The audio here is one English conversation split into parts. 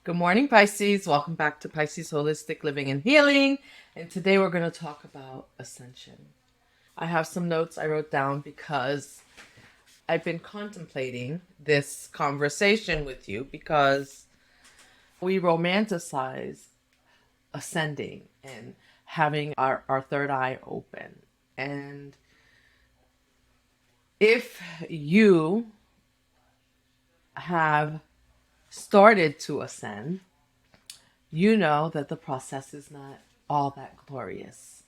Good morning, Pisces. Welcome back to Pisces Holistic Living and Healing. And today we're going to talk about ascension. I have some notes I wrote down because I've been contemplating this conversation with you because we romanticize ascending and having our third eye open. And if you have started to ascend, you know that the process is not all that glorious.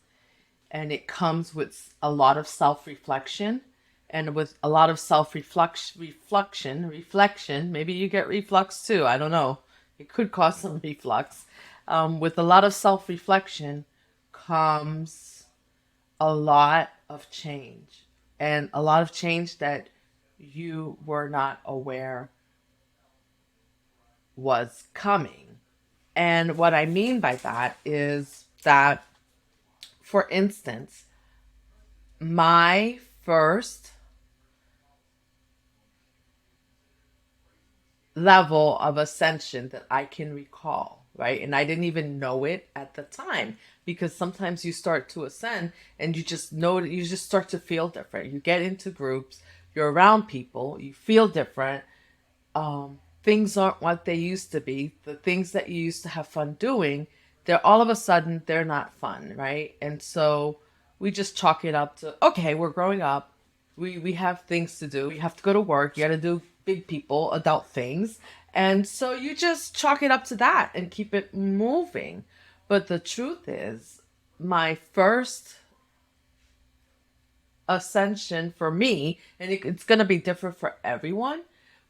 And it comes with a lot of self-reflection and with a lot of reflection. Maybe you get reflux too. I don't know. It could cause some reflux. With a lot of self-reflection comes a lot of change, and a lot of change that you were not aware was coming. And what I mean by that is that, for instance, my first level of ascension that I can recall, right? And I didn't even know it at the time, because sometimes you start to ascend and you just know that you just start to feel different. You get into groups, you're around people, you feel different. Things aren't what they used to be. The things that you used to have fun doing, they're all of a sudden, they're not fun, right? And so we just chalk it up to, okay, we're growing up. We have things to do. You have to go to work. You got to do big people, adult things. And so you just chalk it up to that and keep it moving. But the truth is, my first ascension for me, and it's going to be different for everyone,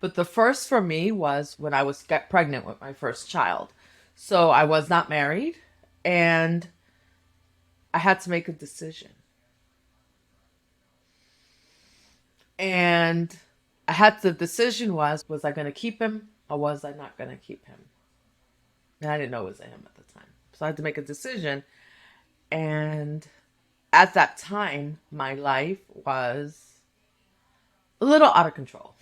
but the first for me was when I was get pregnant with my first child. So I was not married, and I had to make a decision. And the decision was I going to keep him or was I not going to keep him? And I didn't know it was a him at the time. So I had to make a decision. And at that time, my life was a little out of control.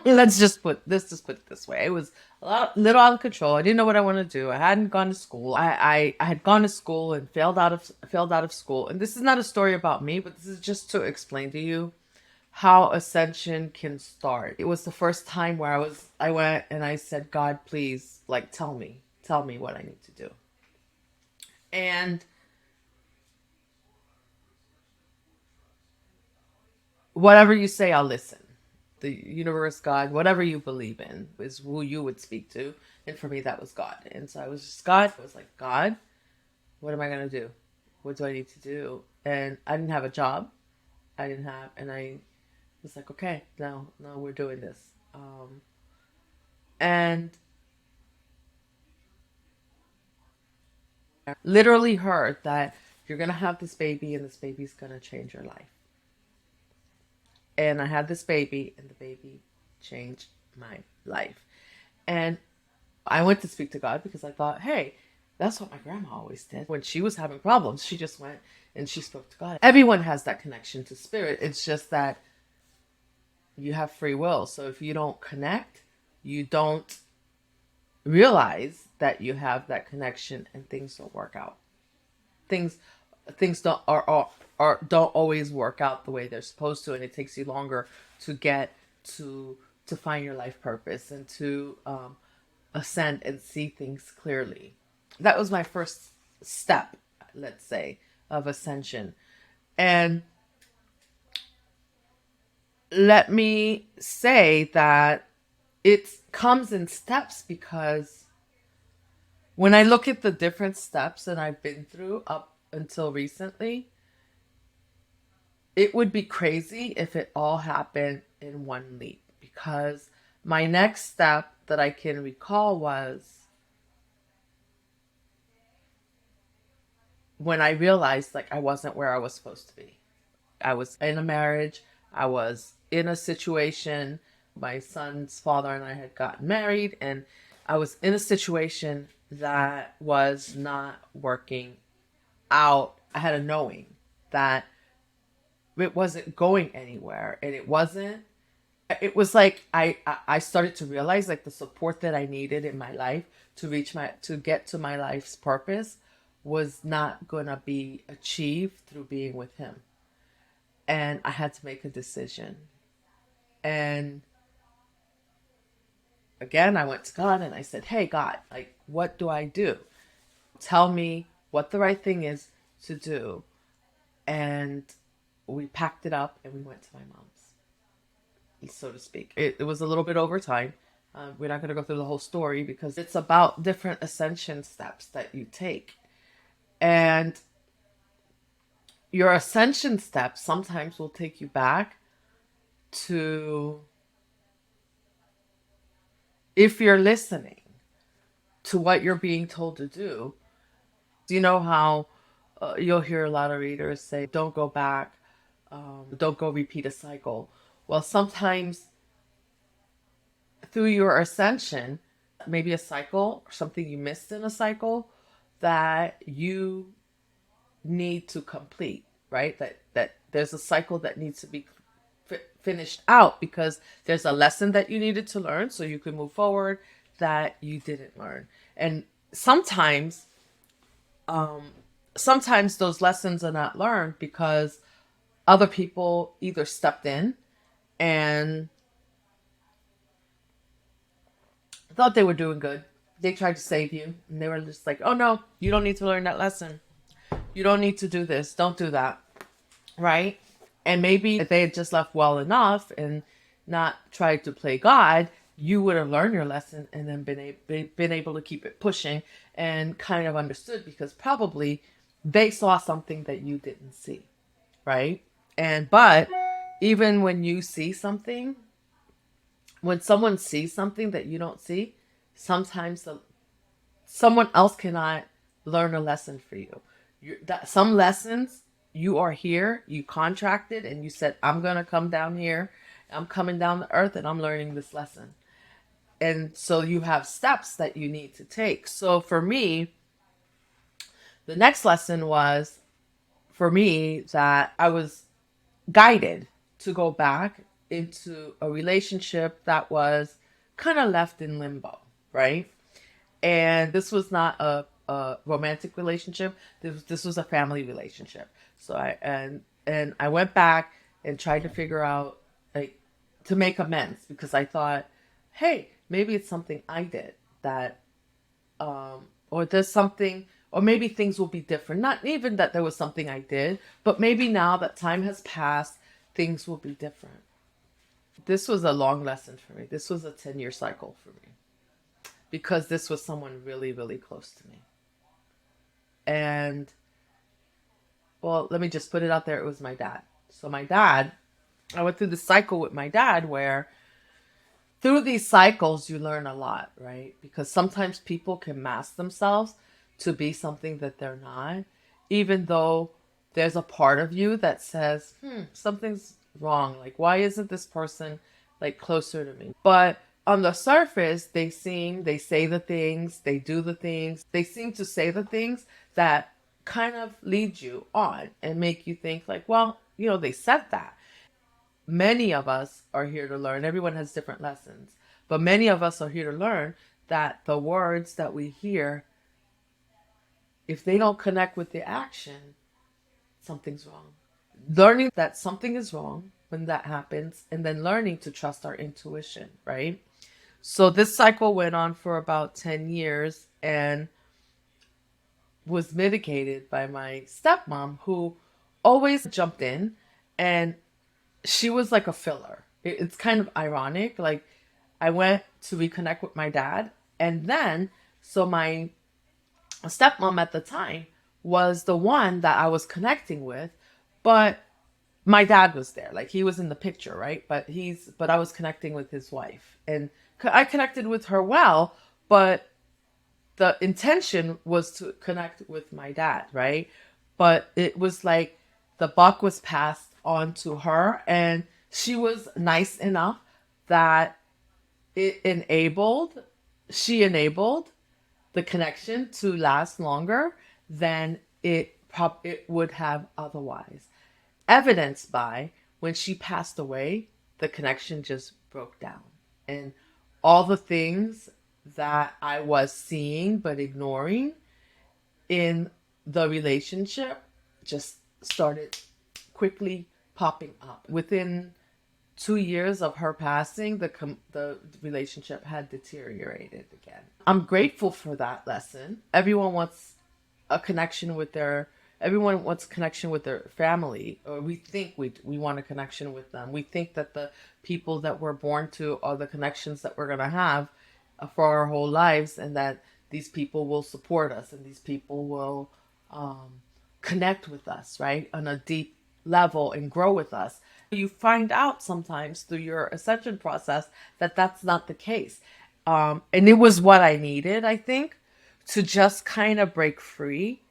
Let's just put it this way. It was little out of control. I didn't know what I wanted to do. I hadn't gone to school. I had gone to school and failed out of school. And this is not a story about me, but this is just to explain to you how ascension can start. It was the first time where I went and I said, God, please, like, tell me what I need to do. And whatever you say, I'll listen. The universe, God, whatever you believe in is who you would speak to. And for me, that was God. And so I was like, God, what am I going to do? What do I need to do? And I didn't have a job. And I was like, okay, no, we're doing this. And I literally heard that you're going to have this baby and this baby's going to change your life. And I had this baby, and the baby changed my life. And I went to speak to God because I thought, hey, that's what my grandma always did. When she was having problems, she just went and she spoke to God. Everyone has that connection to spirit. It's just that you have free will. So if you don't connect, you don't realize that you have that connection, and things don't work out. Things don't always work out the way they're supposed to, and it takes you longer to get to find your life purpose and to ascend and see things clearly. That was my first step, let's say, of ascension. And let me say that it comes in steps, because when I look at the different steps that I've been through up until recently, it would be crazy if it all happened in one leap, because my next step that I can recall was when I realized, like, I wasn't where I was supposed to be. I was in a marriage. I was in a situation. My son's father and I had gotten married, and I was in a situation that was not working out. I had a knowing that it wasn't going anywhere, and it wasn't it was like I started to realize like the support that I needed in my life to get to my life's purpose was not gonna be achieved through being with him. And I had to make a decision. And again, I went to God and I said, "Hey God, like what do I do? Tell me what the right thing is to do." And we packed it up and we went to my mom's, so to speak. It was a little bit over time. We're not going to go through the whole story because it's about different ascension steps that you take. And your ascension steps sometimes will take you back to, if you're listening to what you're being told to do. You know how you'll hear a lot of readers say, don't go back, don't go repeat a cycle. Well, sometimes through your ascension, maybe a cycle or something you missed in a cycle that you need to complete, right? That there's a cycle that needs to be finished out because there's a lesson that you needed to learn so you can move forward that you didn't learn. And sometimes sometimes those lessons are not learned because other people either stepped in and thought they were doing good. They tried to save you and they were just like, "Oh no, you don't need to learn that lesson. You don't need to do this. Don't do that." Right? And maybe if they had just left well enough and not tried to play God, you would have learned your lesson and then been able to keep it pushing and kind of understood because probably they saw something that you didn't see, right? But even when you see something, when someone sees something that you don't see, sometimes someone else cannot learn a lesson for you. Some lessons, you are here, you contracted and you said, "I'm going to come down here. I'm coming down the earth and I'm learning this lesson." And so you have steps that you need to take. So for me, the next lesson was for me that I was guided to go back into a relationship that was kind of left in limbo, right? And this was not a romantic relationship. This was a family relationship. So and I went back and tried to figure out like to make amends because I thought, hey, maybe it's something I did that or there's something, or maybe things will be different. Not even that there was something I did, but maybe now that time has passed, things will be different. This was a long lesson for me. This was a 10-year cycle for me because this was someone really, really close to me. And well, let me just put it out there. It was my dad. So my dad, I went through the cycle with my dad where through these cycles, you learn a lot, right? Because sometimes people can mask themselves to be something that they're not, even though there's a part of you that says, something's wrong. Like, why isn't this person like closer to me? But on the surface, they say the things, they do the things, they seem to say the things that kind of lead you on and make you think like, well, they said that. Many of us are here to learn. Everyone has different lessons, but many of us are here to learn that the words that we hear, if they don't connect with the action, something's wrong. Learning that something is wrong when that happens, and then learning to trust our intuition, right? So this cycle went on for about 10 years and was mitigated by my stepmom, who always jumped in, and she was like a filler. It's kind of ironic. Like, I went to reconnect with my dad, and then so my stepmom at the time was the one that I was connecting with, but my dad was there. Like, he was in the picture, right? But I was connecting with his wife, and I connected with her well, but the intention was to connect with my dad, right? But it was like the buck was passed on to her, and she was nice enough that she enabled the connection to last longer than it would have otherwise. Evidenced by when she passed away, the connection just broke down. And all the things that I was seeing but ignoring in the relationship just started quickly popping up. Within 2 years of her passing, the relationship had deteriorated again. I'm grateful for that lesson. Everyone wants connection with their family, or we think we want a connection with them. We think that the people that we're born to are the connections that we're going to have for our whole lives, and that these people will support us and these people will connect with us, right, on a deep level and grow with us. You find out sometimes through your ascension process that that's not the case. And it was what I needed, I think, to just kind of break free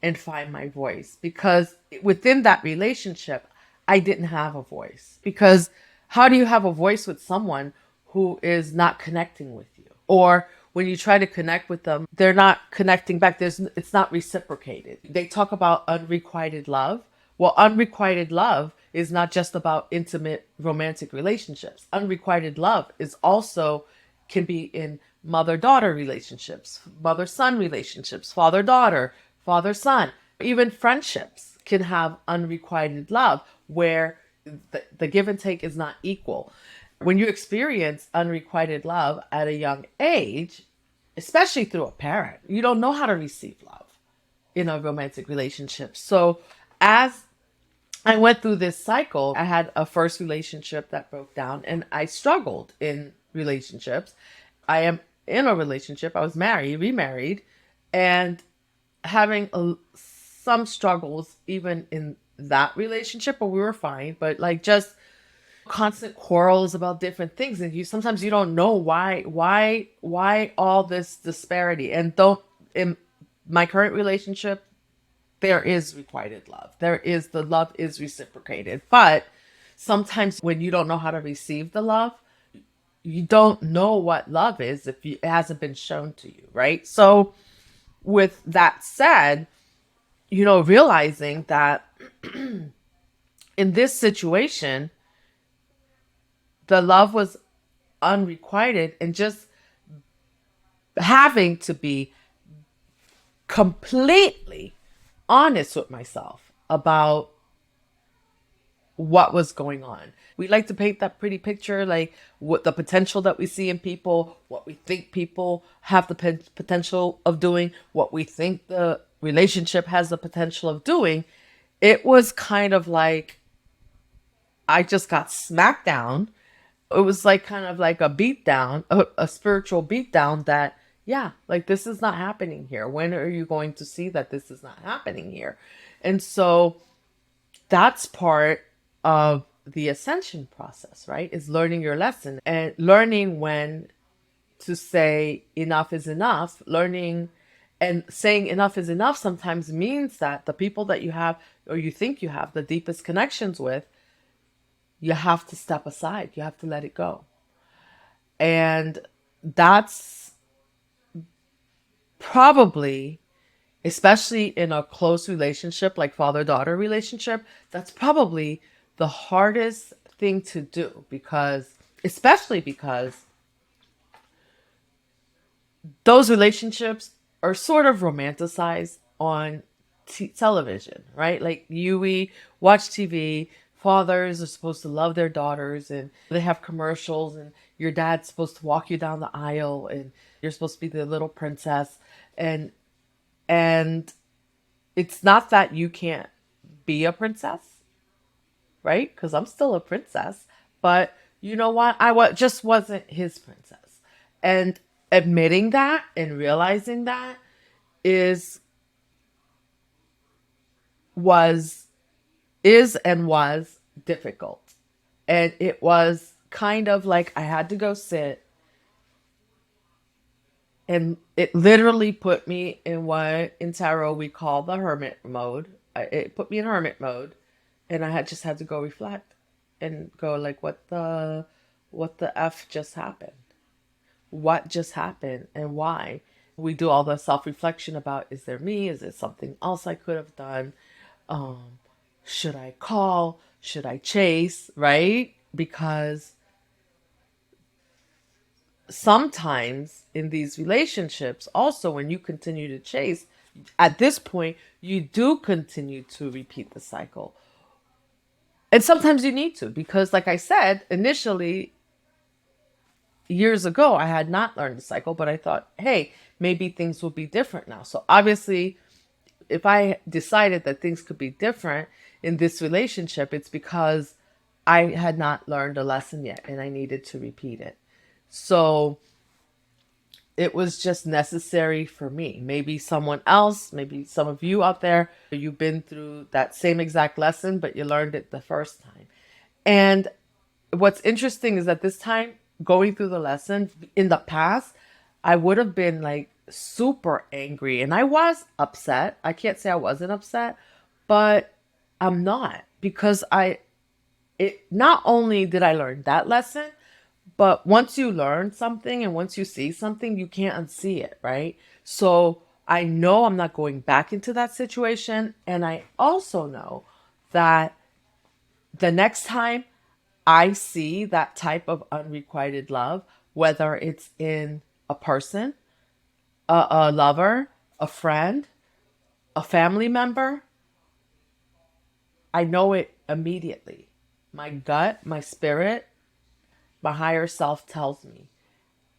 and find my voice. Because within that relationship, I didn't have a voice. Because how do you have a voice with someone who is not connecting with you? Or when you try to connect with them, they're not connecting back. It's not reciprocated. They talk about unrequited love. Well, unrequited love is not just about intimate romantic relationships. Unrequited love is also can be in mother-daughter relationships, mother-son relationships, father-daughter, father-son. Even friendships can have unrequited love where the give and take is not equal. When you experience unrequited love at a young age, especially through a parent, you don't know how to receive love in a romantic relationship. So as I went through this cycle, I had a first relationship that broke down, and I struggled in relationships. I am in a relationship. I was married, remarried, and having some struggles even in that relationship, but we were fine. But like just constant quarrels about different things, and sometimes you don't know why all this disparity. And though in my current relationship, there is requited love. The love is reciprocated. But sometimes when you don't know how to receive the love, you don't know what love is if it hasn't been shown to you, right? So with that said, realizing that in this situation, the love was unrequited, and just having to be completely honest with myself about what was going on. We like to paint that pretty picture, like what the potential that we see in people, what we think people have the potential of doing, what we think the relationship has the potential of doing. It was kind of like I just got smacked down. It was like kind of like a beat down, a spiritual beat down that, yeah, like this is not happening here. When are you going to see that this is not happening here? And so that's part of the ascension process, right? Is learning your lesson and learning when to say enough is enough. Learning and saying enough is enough sometimes means that the people that you have or you think you have the deepest connections with, you have to step aside. You have to let it go. And that's probably, especially in a close relationship like father-daughter relationship, that's probably the hardest thing to do, especially because those relationships are sort of romanticized on television, right? Like we watch TV, fathers are supposed to love their daughters, and they have commercials, and your dad's supposed to walk you down the aisle, and you're supposed to be the little princess. And it's not that you can't be a princess, right? Because I'm still a princess. But you know what? Just wasn't his princess. And admitting that and realizing that was difficult. And it was kind of like I had to go sit, and it literally put me in what in tarot we call the hermit mode. It put me in hermit mode, and I just had to go reflect and go like, what the F just happened? What just happened and why? We do all the self-reflection about, is there me? Is it something else I could have done? Should I call? Should I chase? Right? because sometimes in these relationships, also when you continue to chase, at this point, you do continue to repeat the cycle. And sometimes you need to, because like I said, initially, years ago, I had not learned the cycle, but I thought, hey, maybe things will be different now. So obviously, if I decided that things could be different in this relationship, it's because I had not learned a lesson yet and I needed to repeat it. So it was just necessary for me. Maybe someone else, maybe some of you out there, you've been through that same exact lesson, but you learned it the first time. And what's interesting is that this time, going through the lesson, in the past, I would have been like super angry and I was upset. I can't say I wasn't upset, but I'm not, because not only did I learn that lesson, but once you learn something and once you see something, you can't unsee it, right? So I know I'm not going back into that situation. And I also know that the next time I see that type of unrequited love, whether it's in a person, a lover, a friend, a family member, I know it immediately. My gut, my spirit, my higher self tells me.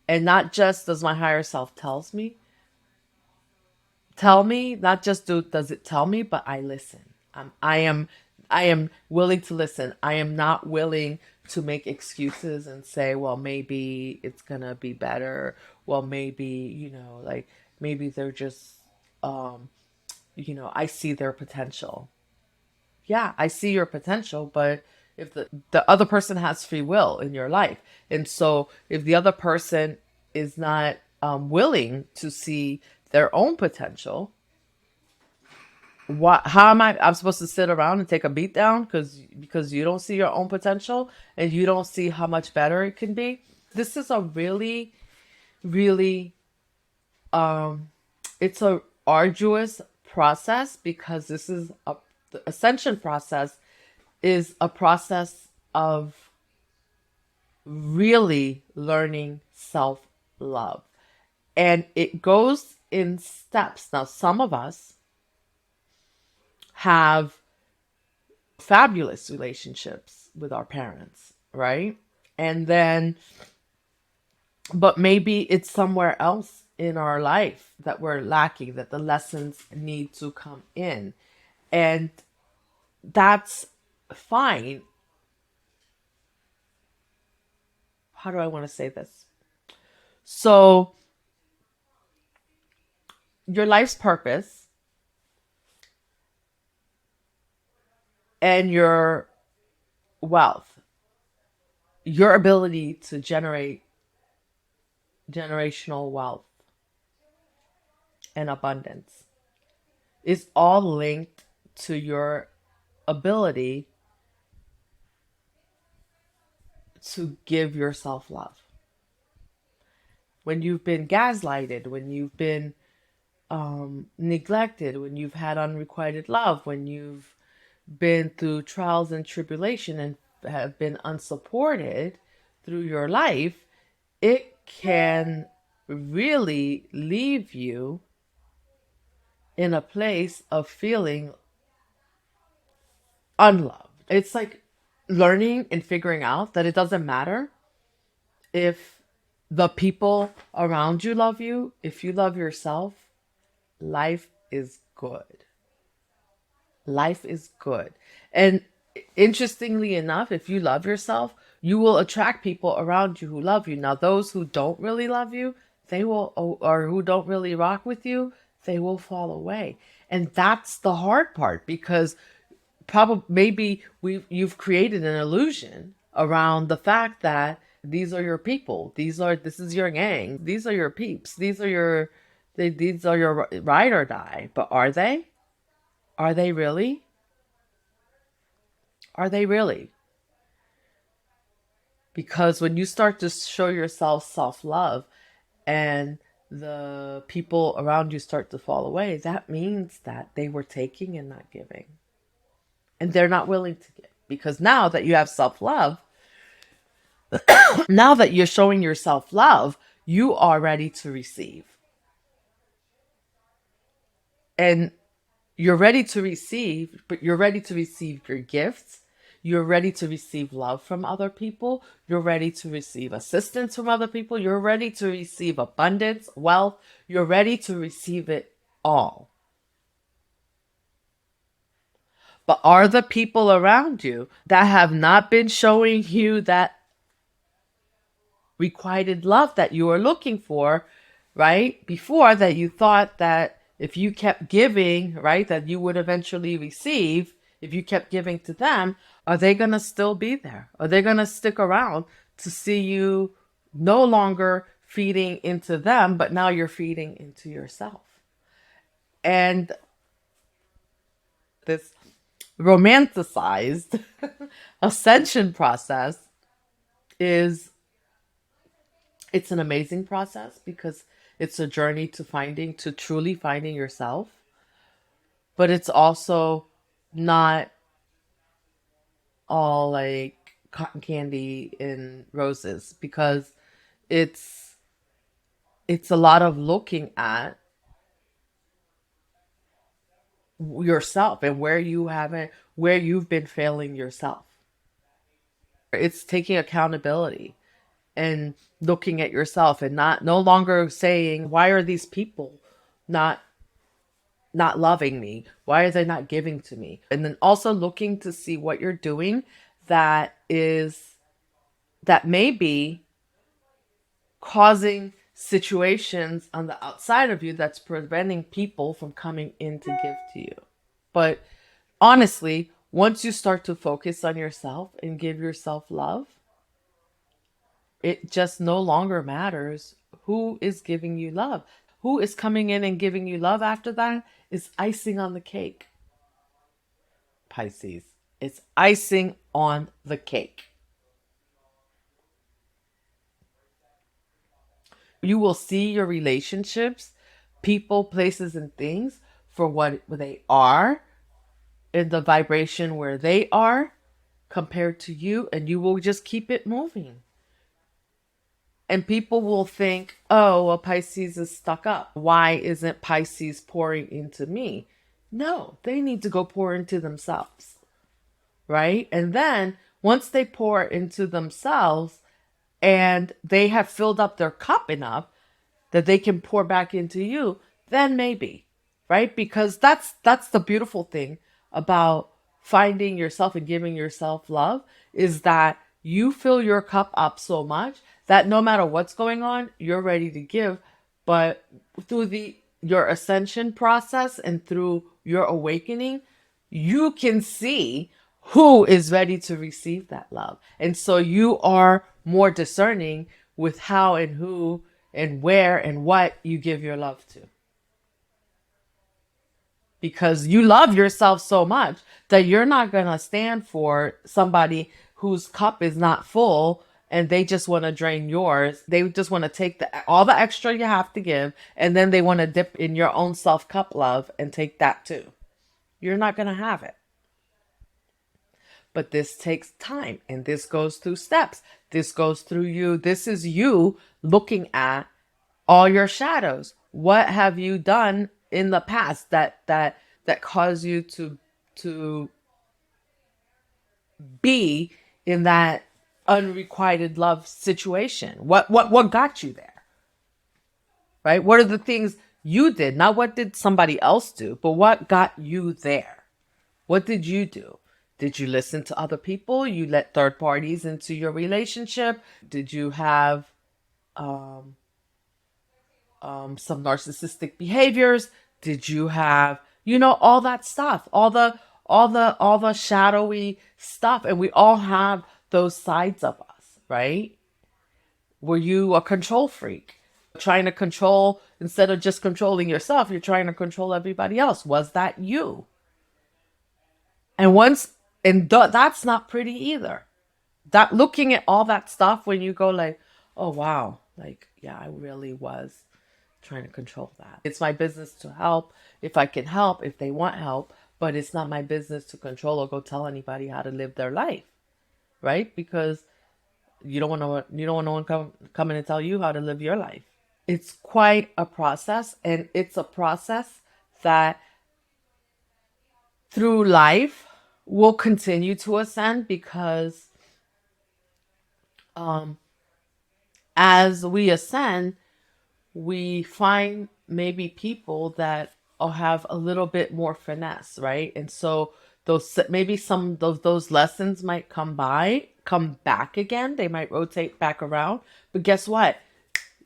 And not just does my higher self tell me, not just does it tell me, but I listen. I am willing to listen. I am not willing to make excuses and say, well, maybe it's gonna be better. Well, maybe, like maybe they're just, I see their potential. Yeah, I see your potential, but if the other person has free will in your life, and so if the other person is not willing to see their own potential, how am I'm supposed to sit around and take a beat down because you don't see your own potential and you don't see how much better it can be? This is a really, really, it's a arduous process, because the ascension process is a process of really learning self-love. And it goes in steps. Now, some of us have fabulous relationships with our parents, right? And then, but maybe it's somewhere else in our life that we're lacking, that the lessons need to come in. And that's fine. How do I want to say this? So, your life's purpose and your wealth, your ability to generate generational wealth and abundance is all linked to your ability to give yourself love. When you've been gaslighted, when you've been neglected, when you've had unrequited love, when you've been through trials and tribulation and have been unsupported through your life, it can really leave you in a place of feeling unloved. It's like learning and figuring out that it doesn't matter if the people around you love you. If you love yourself, life is good. Life is good. And interestingly enough, if you love yourself, you will attract people around you who love you. Now, those who don't really love you, they will, or who don't really rock with you, they will fall away. And that's the hard part, because probably maybe you've created an illusion around the fact that these are your people. This is your gang. These are your peeps. These are your ride or die. But are they? Are they really? Are they really? Because when you start to show yourself self-love and the people around you start to fall away, that means that they were taking and not giving. And they're not willing to give. Because now that you have self-love, Now that you're showing yourself love, you are ready to receive. And you're ready to receive, but you're ready to receive your gifts. You're ready to receive love from other people. You're ready to receive assistance from other people. You're ready to receive abundance, wealth. You're ready to receive it all. But are the people around you that have not been showing you that requited love that you were looking for, right? Before, that you thought that if you kept giving, right, that you would eventually receive, if you kept giving to them, are they going to still be there? Are they going to stick around to see you no longer feeding into them, but now you're feeding into yourself? And this romanticized ascension process is, it's an amazing process because it's a journey to truly finding yourself. But it's also not all like cotton candy and roses, because it's it's a lot of looking at yourself and where you've been failing yourself. It's taking accountability and looking at yourself and not no longer saying, why are these people not loving me? Why are they not giving to me? And then also looking to see what you're doing that may be causing situations on the outside of you that's preventing people from coming in to give to you. But honestly, once you start to focus on yourself and give yourself love, it just no longer matters who is giving you love. Who is coming in and giving you love after that is icing on the cake, Pisces. It's icing on the cake. You will see your relationships, people, places, and things for what they are, in the vibration where they are compared to you, and you will just keep it moving. And people will think, oh, well, Pisces is stuck up. Why isn't Pisces pouring into me? No, they need to go pour into themselves, right? And then once they pour into themselves and they have filled up their cup enough that they can pour back into you, then maybe, right? Because that's the beautiful thing about finding yourself and giving yourself love, is that you fill your cup up so much that no matter what's going on, you're ready to give. But through your ascension process and through your awakening, you can see who is ready to receive that love. And so you are more discerning with how and who and where and what you give your love to. Because you love yourself so much that you're not going to stand for somebody whose cup is not full and they just want to drain yours. They just want to take all the extra you have to give, and then they want to dip in your own self cup love and take that too. You're not going to have it. But this takes time, and this goes through steps. This goes through you. This is you looking at all your shadows. What have you done in the past that caused you to be in that unrequited love situation? What got you there? Right? What are the things you did? Not what did somebody else do, but what got you there? What did you do? Did you listen to other people? You let third parties into your relationship? Did you have some narcissistic behaviors? Did you have, all that stuff, all the shadowy stuff? And we all have those sides of us, right? Were you a control freak? Trying to control, instead of just controlling yourself, you're trying to control everybody else. Was that you? And that's not pretty either. That looking at all that stuff, when you go like, oh wow, like, yeah, I really was trying to control that. It's my business to help if I can help, if they want help, but it's not my business to control or go tell anybody how to live their life, right? Because You don't want no one coming to tell you how to live your life. It's quite a process, and it's a process that through life will continue to ascend, because as we ascend, we find maybe people that will have a little bit more finesse, right? And so those, maybe some of those lessons might come back again. They might rotate back around. But guess what?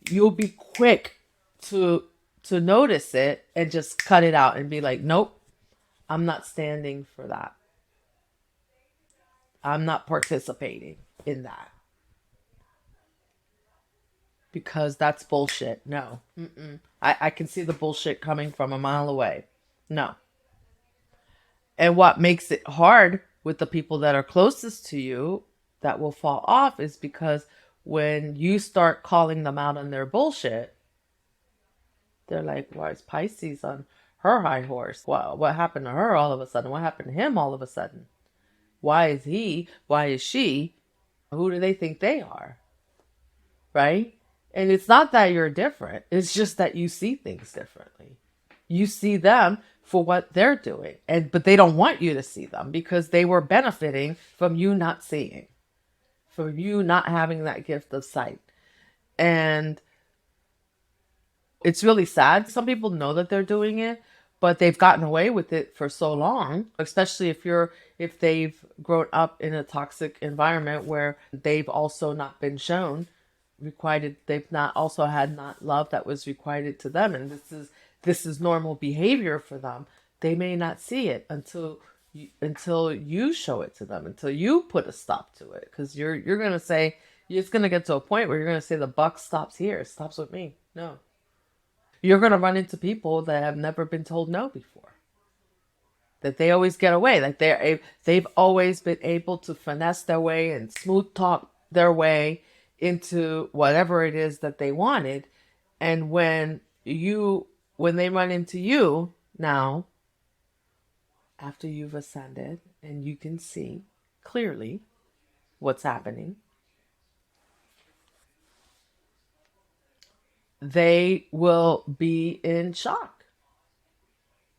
You'll be quick to notice it and just cut it out and be like, nope, I'm not standing for that. I'm not participating in that, because that's bullshit. No. I can see the bullshit coming from a mile away. No. And what makes it hard with the people that are closest to you that will fall off is because when you start calling them out on their bullshit, they're like, why is Pisces on her high horse? What happened to her all of a sudden? What happened to him all of a sudden? Why is he? Why is she? Who do they think they are? Right? And it's not that you're different. It's just that you see things differently. You see them for what they're doing. But they don't want you to see them because they were benefiting from you not seeing, from you not having that gift of sight. And it's really sad. Some people know that they're doing it, but they've gotten away with it for so long, especially if they've grown up in a toxic environment where they've also not been shown requited. They've not also had not love that was requited to them, and this is normal behavior for them. They may not see it until you show it to them, until you put a stop to it, because you're gonna say, it's gonna get to a point where you're gonna say the buck stops here. It stops with me. No, you're gonna run into people that have never been told no before. That they always get away. Like they've always been able to finesse their way and smooth talk their way into whatever it is that they wanted. And when they run into you now, after you've ascended and you can see clearly what's happening, they will be in shock,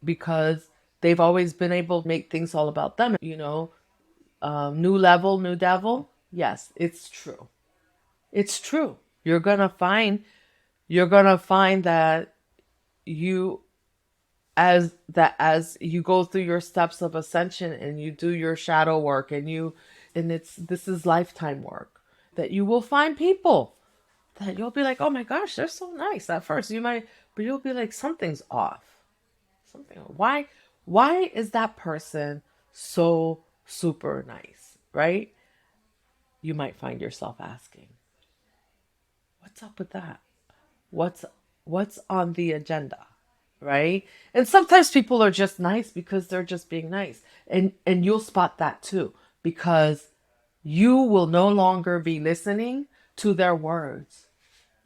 because they've always been able to make things all about them. New level, new devil. Yes, it's true. It's true. You're gonna find that as you go through your steps of ascension and you do your shadow work, this is lifetime work, that you will find people that you'll be like, oh my gosh, they're so nice at first. But you'll be like, something's off. Why is that person so super nice, right? You might find yourself asking, what's up with that? What's on the agenda, right? And sometimes people are just nice because they're just being nice. And you'll spot that too, because you will no longer be listening to their words.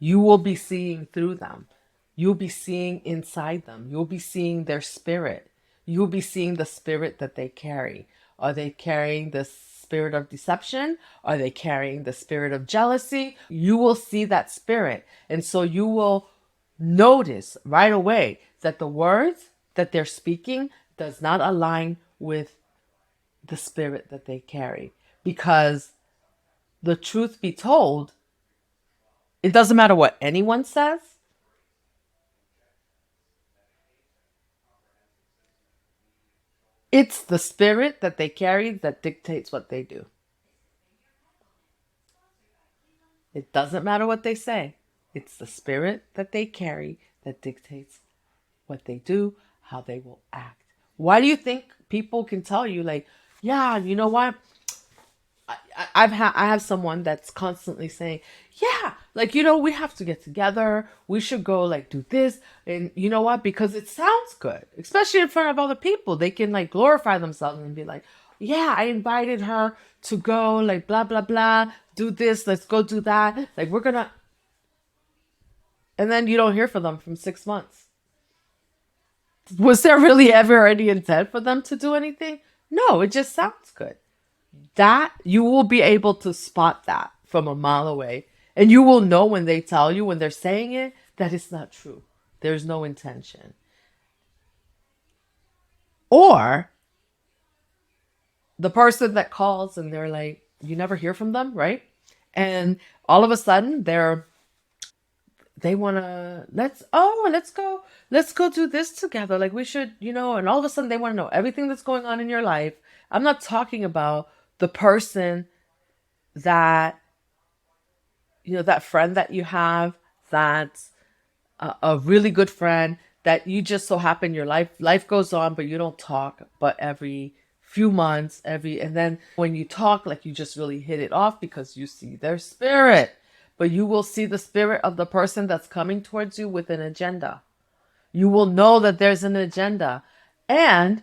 You will be seeing through them. You'll be seeing inside them. You'll be seeing their spirit. You'll be seeing the spirit that they carry. Are they carrying the spirit of deception? Are they carrying the spirit of jealousy? You will see that spirit. And so you will notice right away that the words that they're speaking does not align with the spirit that they carry. Because the truth be told, it doesn't matter what anyone says. It's the spirit that they carry that dictates what they do. It doesn't matter what they say. It's the spirit that they carry that dictates what they do, how they will act. Why do you think people can tell you, like, yeah, you know what? I have someone that's constantly saying, yeah, like, we have to get together. We should go like do this. And you know what? Because it sounds good, especially in front of other people. They can like glorify themselves and be like, yeah, I invited her to go like blah, blah, blah, do this. Let's go do that. Like and then you don't hear from them from 6 months. Was there really ever any intent for them to do anything? No, it just sounds good. That you will be able to spot that from a mile away. And you will know when they tell you, when they're saying it, that it's not true. There's no intention. Or the person that calls and they're like, you never hear from them, right? And all of a sudden they want to, let's go do this together. Like we should, and all of a sudden they want to know everything that's going on in your life. I'm not talking about the person that, that friend that you have, that's a really good friend that you just so happen your life goes on, but you don't talk, but every few months, and then when you talk, like you just really hit it off because you see their spirit, but you will see the spirit of the person that's coming towards you with an agenda. You will know that there's an agenda, and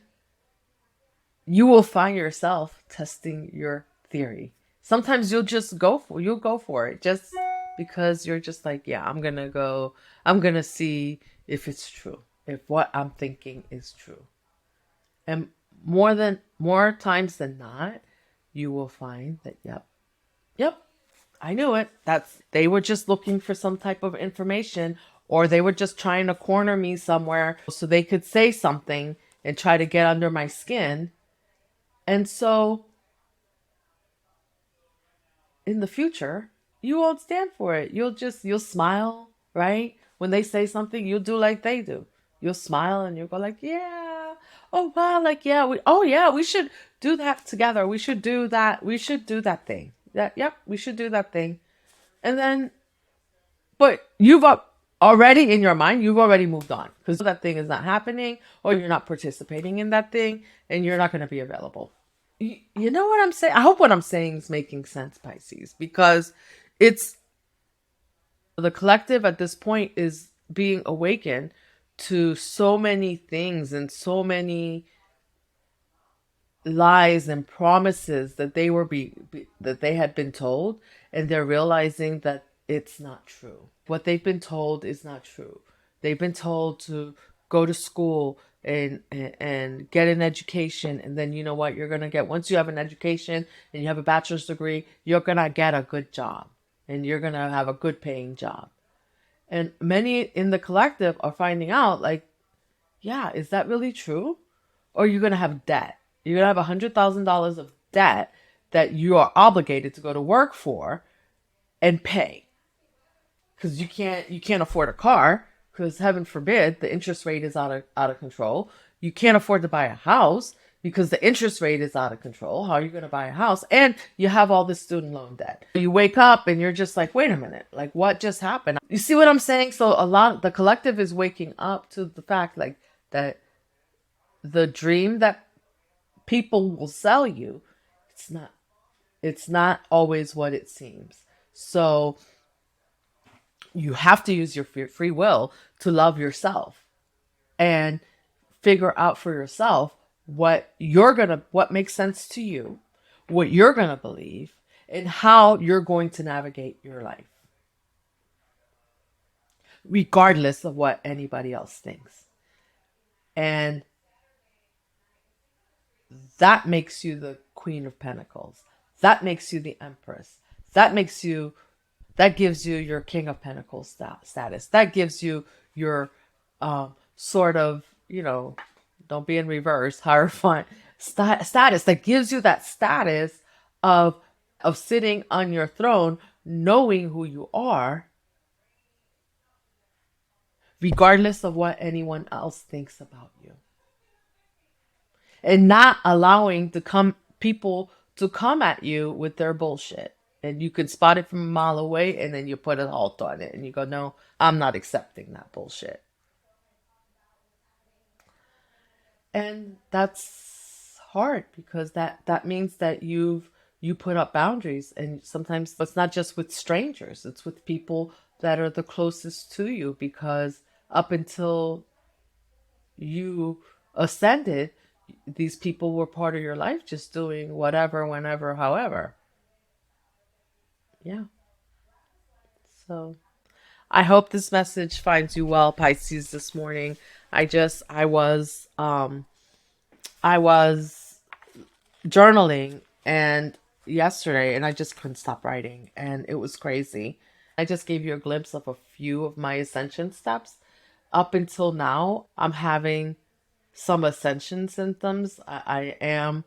you will find yourself testing your theory. Sometimes you'll go for it just because you're just like, yeah, I'm going to see if it's true, if what I'm thinking is true. And more times than not, you will find that, yep, I knew it. They were just looking for some type of information, or they were just trying to corner me somewhere so they could say something and try to get under my skin. And so in the future, you won't stand for it. You'll smile, right? When they say something, you'll do like they do. You'll smile and you'll go like, yeah, oh wow, like, yeah, we should do that together. We should do that. We should do that thing. Yep, we should do that thing. And then, but already in your mind, you've already moved on because that thing is not happening, or you're not participating in that thing, and you're not going to be available. You know what I'm saying? I hope what I'm saying is making sense, Pisces, because it's the collective at this point is being awakened to so many things and so many lies and promises that that they had been told, and they're realizing that it's not true. What they've been told is not true. They've been told to go to school and get an education, and then you know what you're gonna get once you have an education and you have a bachelor's degree, you're gonna get a good job and you're gonna have a good paying job. And many in the collective are finding out, like, yeah, is that really true? Or you're gonna have debt. You're gonna have $100,000 of debt that you are obligated to go to work for and pay, because you can't afford a car, because heaven forbid the interest rate is out of control. You can't afford to buy a house because the interest rate is out of control. How are you going to buy a house? And you have all this student loan debt. You wake up and you're just like, wait a minute, like what just happened? You see what I'm saying? So the collective is waking up to the fact, like, that the dream that people will sell you, it's not always what it seems. So you have to use your free will to love yourself and figure out for yourself what makes sense to you, what you're going to believe, and how you're going to navigate your life, regardless of what anybody else thinks. And that makes you the Queen of Pentacles. That makes you the Empress. That gives you your King of Pentacles status. That gives you your sort of, don't be in reverse, Hierophant status. That gives you that status of sitting on your throne, knowing who you are, regardless of what anyone else thinks about you. And not allowing people to come at you with their bullshit. And you can spot it from a mile away, and then you put a halt on it and you go, no, I'm not accepting that bullshit. And that's hard, because that means that you put up boundaries. And sometimes it's not just with strangers, it's with people that are the closest to you, because up until you ascended, these people were part of your life, just doing whatever, whenever, however. Yeah. So I hope this message finds you well, Pisces, this morning. I was journaling, and yesterday and I just couldn't stop writing, and it was crazy. I just gave you a glimpse of a few of my ascension steps. Up until now, I'm having some ascension symptoms. I am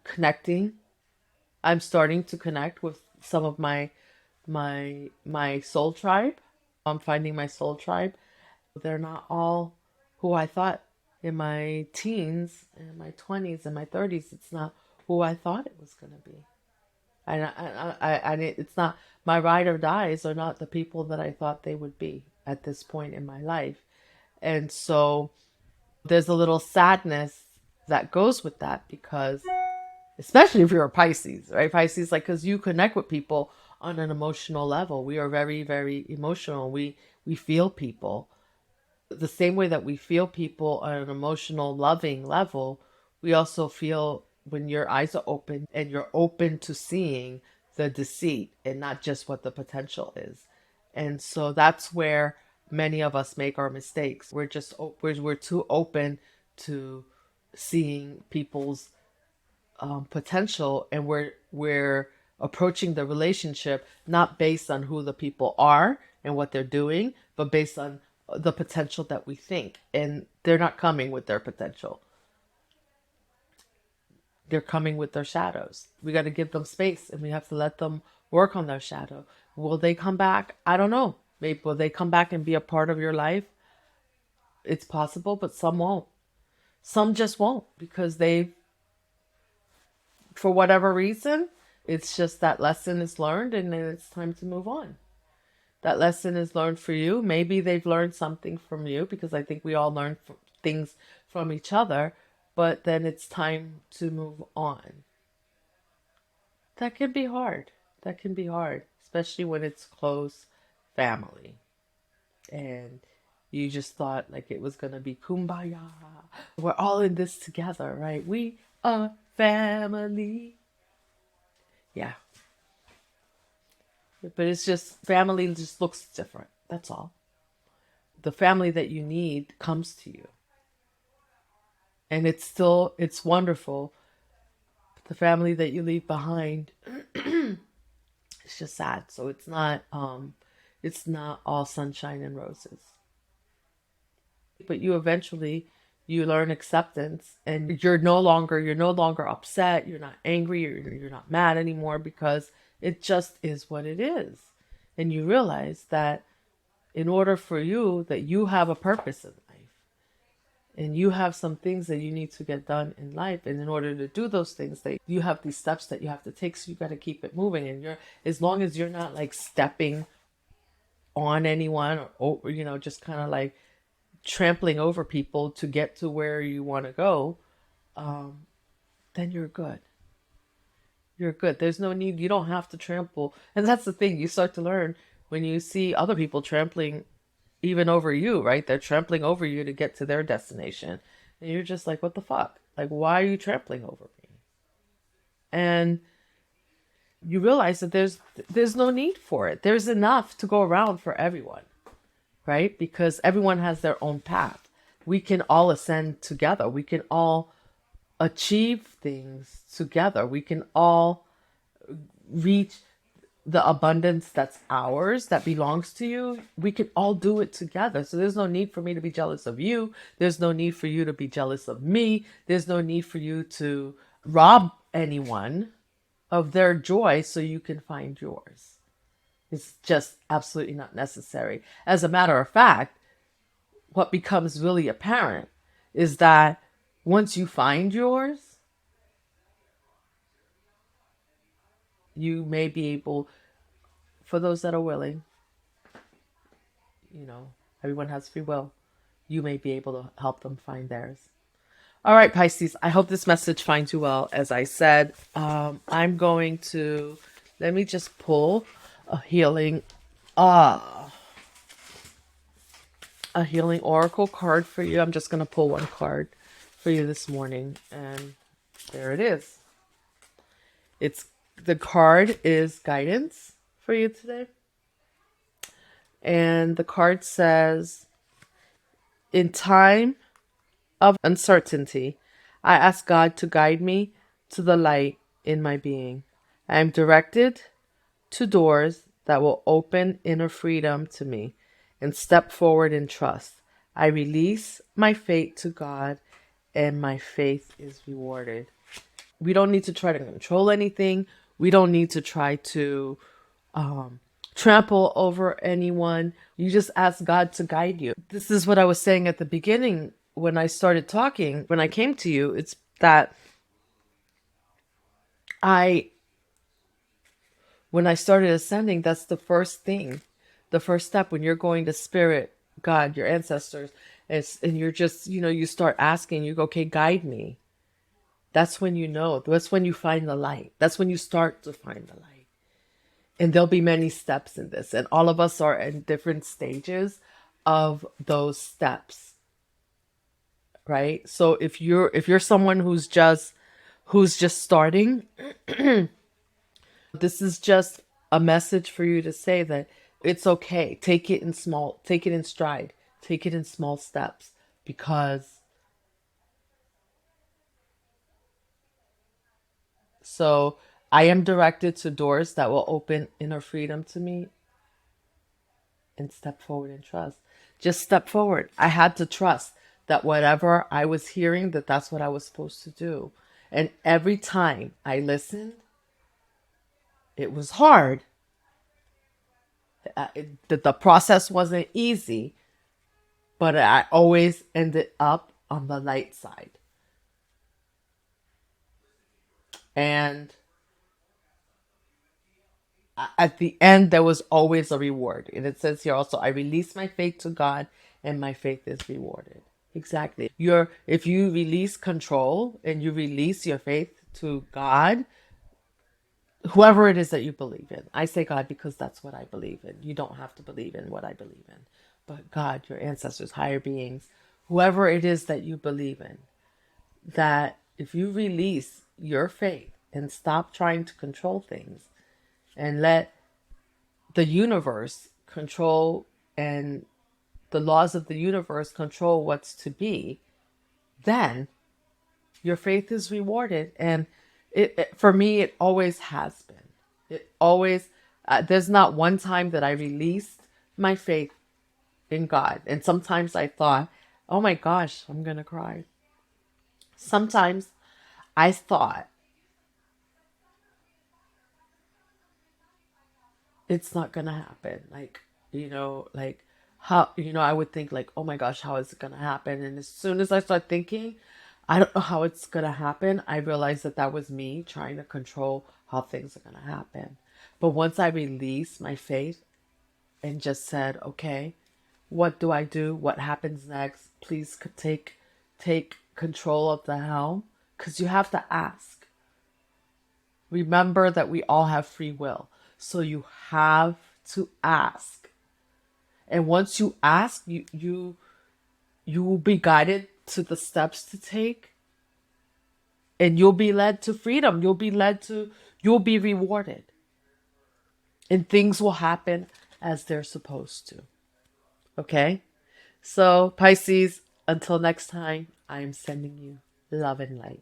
connecting. I'm starting to connect with some of my soul tribe. I'm finding my soul tribe. They're not all who I thought in my teens, in my 20s, and my 30s. It's not who I thought it was going to be. It's not my ride or dies are not the people that I thought they would be at this point in my life. And so there's a little sadness that goes with that, because especially if you're a Pisces, right? Pisces, like, because you connect with people on an emotional level. We are very, very emotional. We feel people the same way that we feel people on an emotional, loving level. We also feel when your eyes are open and you're open to seeing the deceit and not just what the potential is. And so that's where many of us make our mistakes. We're too open to seeing people's potential, and we're approaching the relationship not based on who the people are and what they're doing, but based on the potential that we think. And they're not coming with their potential. They're coming with their shadows. We got to give them space, and we have to let them work on their shadow. Will they come back? I don't know. Maybe will they come back and be a part of your life? It's possible, but some won't. Some just won't, because they, for whatever reason, it's just that lesson is learned and then it's time to move on. That lesson is learned for you. Maybe they've learned something from you, because I think we all learn things from each other, but then it's time to move on. That can be hard. That can be hard, especially when it's close family. And you just thought like it was going to be kumbaya. We're all in this together, right? We are family. Yeah. But it's just family just looks different. That's all. The family that you need comes to you. And it's wonderful. But the family that you leave behind, it's just sad. So it's not all sunshine and roses. But you learn acceptance, and you're no longer upset, you're not angry, you're not mad anymore, because it just is what it is. And you realize that in order for you, that you have a purpose in life, and you have some things that you need to get done in life, and in order to do those things, that you have these steps that you have to take, so you got to keep it moving. And you're as long as you're not like stepping on anyone, or just kind of like trampling over people to get to where you want to go, then you're good. You're good. There's no need. You don't have to trample. And that's the thing. You start to learn when you see other people trampling even over you, right? They're trampling over you to get to their destination. And you're just like, what the fuck? Like, why are you trampling over me? And you realize that there's no need for it. There's enough to go around for everyone, right? Because everyone has their own path. We can all ascend together. We can all achieve things together. We can all reach the abundance that's ours, that belongs to you. We can all do it together. So there's no need for me to be jealous of you. There's no need for you to be jealous of me. There's no need for you to rob anyone of their joy so you can find yours. It's just absolutely not necessary. As a matter of fact, what becomes really apparent is that once you find yours, you may be able, for those that are willing, everyone has free will, you may be able to help them find theirs. All right, Pisces, I hope this message finds you well. As I said, I'm going to, let me just pull a healing oracle card for you. I'm just going to pull one card for you this morning, and there it is. The card is guidance for you today. And the card says, in time of uncertainty, I ask God to guide me to the light in my being. I am directed to doors that will open inner freedom to me and step forward in trust. I release my fate to God, and my faith is rewarded. We don't need to try to control anything. We don't need to try to trample over anyone. You just ask God to guide you. This is what I was saying at the beginning when I started talking, when I came to you. It's that I, when I started ascending, that's the first thing, the first step when you're going to spirit, God, your ancestors, and you're just, you start asking, you go, okay, guide me. That's when you know. That's when you find the light. That's when you start to find the light. And there'll be many steps in this. And all of us are in different stages of those steps. Right? So if you're someone who's just starting, this is just a message for you to say that it's okay. Take it in stride. Take it in small steps, because so I am directed to doors that will open inner freedom to me, and step forward and trust. Just step forward. I had to trust that whatever I was hearing, that's what I was supposed to do. And every time I listened, it was hard. The process wasn't easy, but I always ended up on the light side. And at the end, there was always a reward. And it says here also, I release my faith to God, and my faith is rewarded. Exactly. If you release control and you release your faith to God, whoever it is that you believe in. I say God because that's what I believe in. You don't have to believe in what I believe in. But God, your ancestors, higher beings, whoever it is that you believe in, that if you release your faith and stop trying to control things and let the universe control, and the laws of the universe control what's to be, then your faith is rewarded. And for me, it always has been. It always, there's not one time that I released my faith in God. And sometimes I thought, oh my gosh, I'm going to cry. Sometimes I thought, it's not going to happen. Like how, I would think like, oh my gosh, how is it going to happen? And as soon as I start thinking, I don't know how it's going to happen, I realized that was me trying to control how things are going to happen. But once I released my faith and just said, okay, what do I do? What happens next? Please take control of the helm, because you have to ask. Remember that we all have free will. So you have to ask. And once you ask, you will be guided to the steps to take, and you'll be led to freedom. You'll be rewarded. And things will happen as they're supposed to. Okay? So, Pisces, until next time, I am sending you love and light.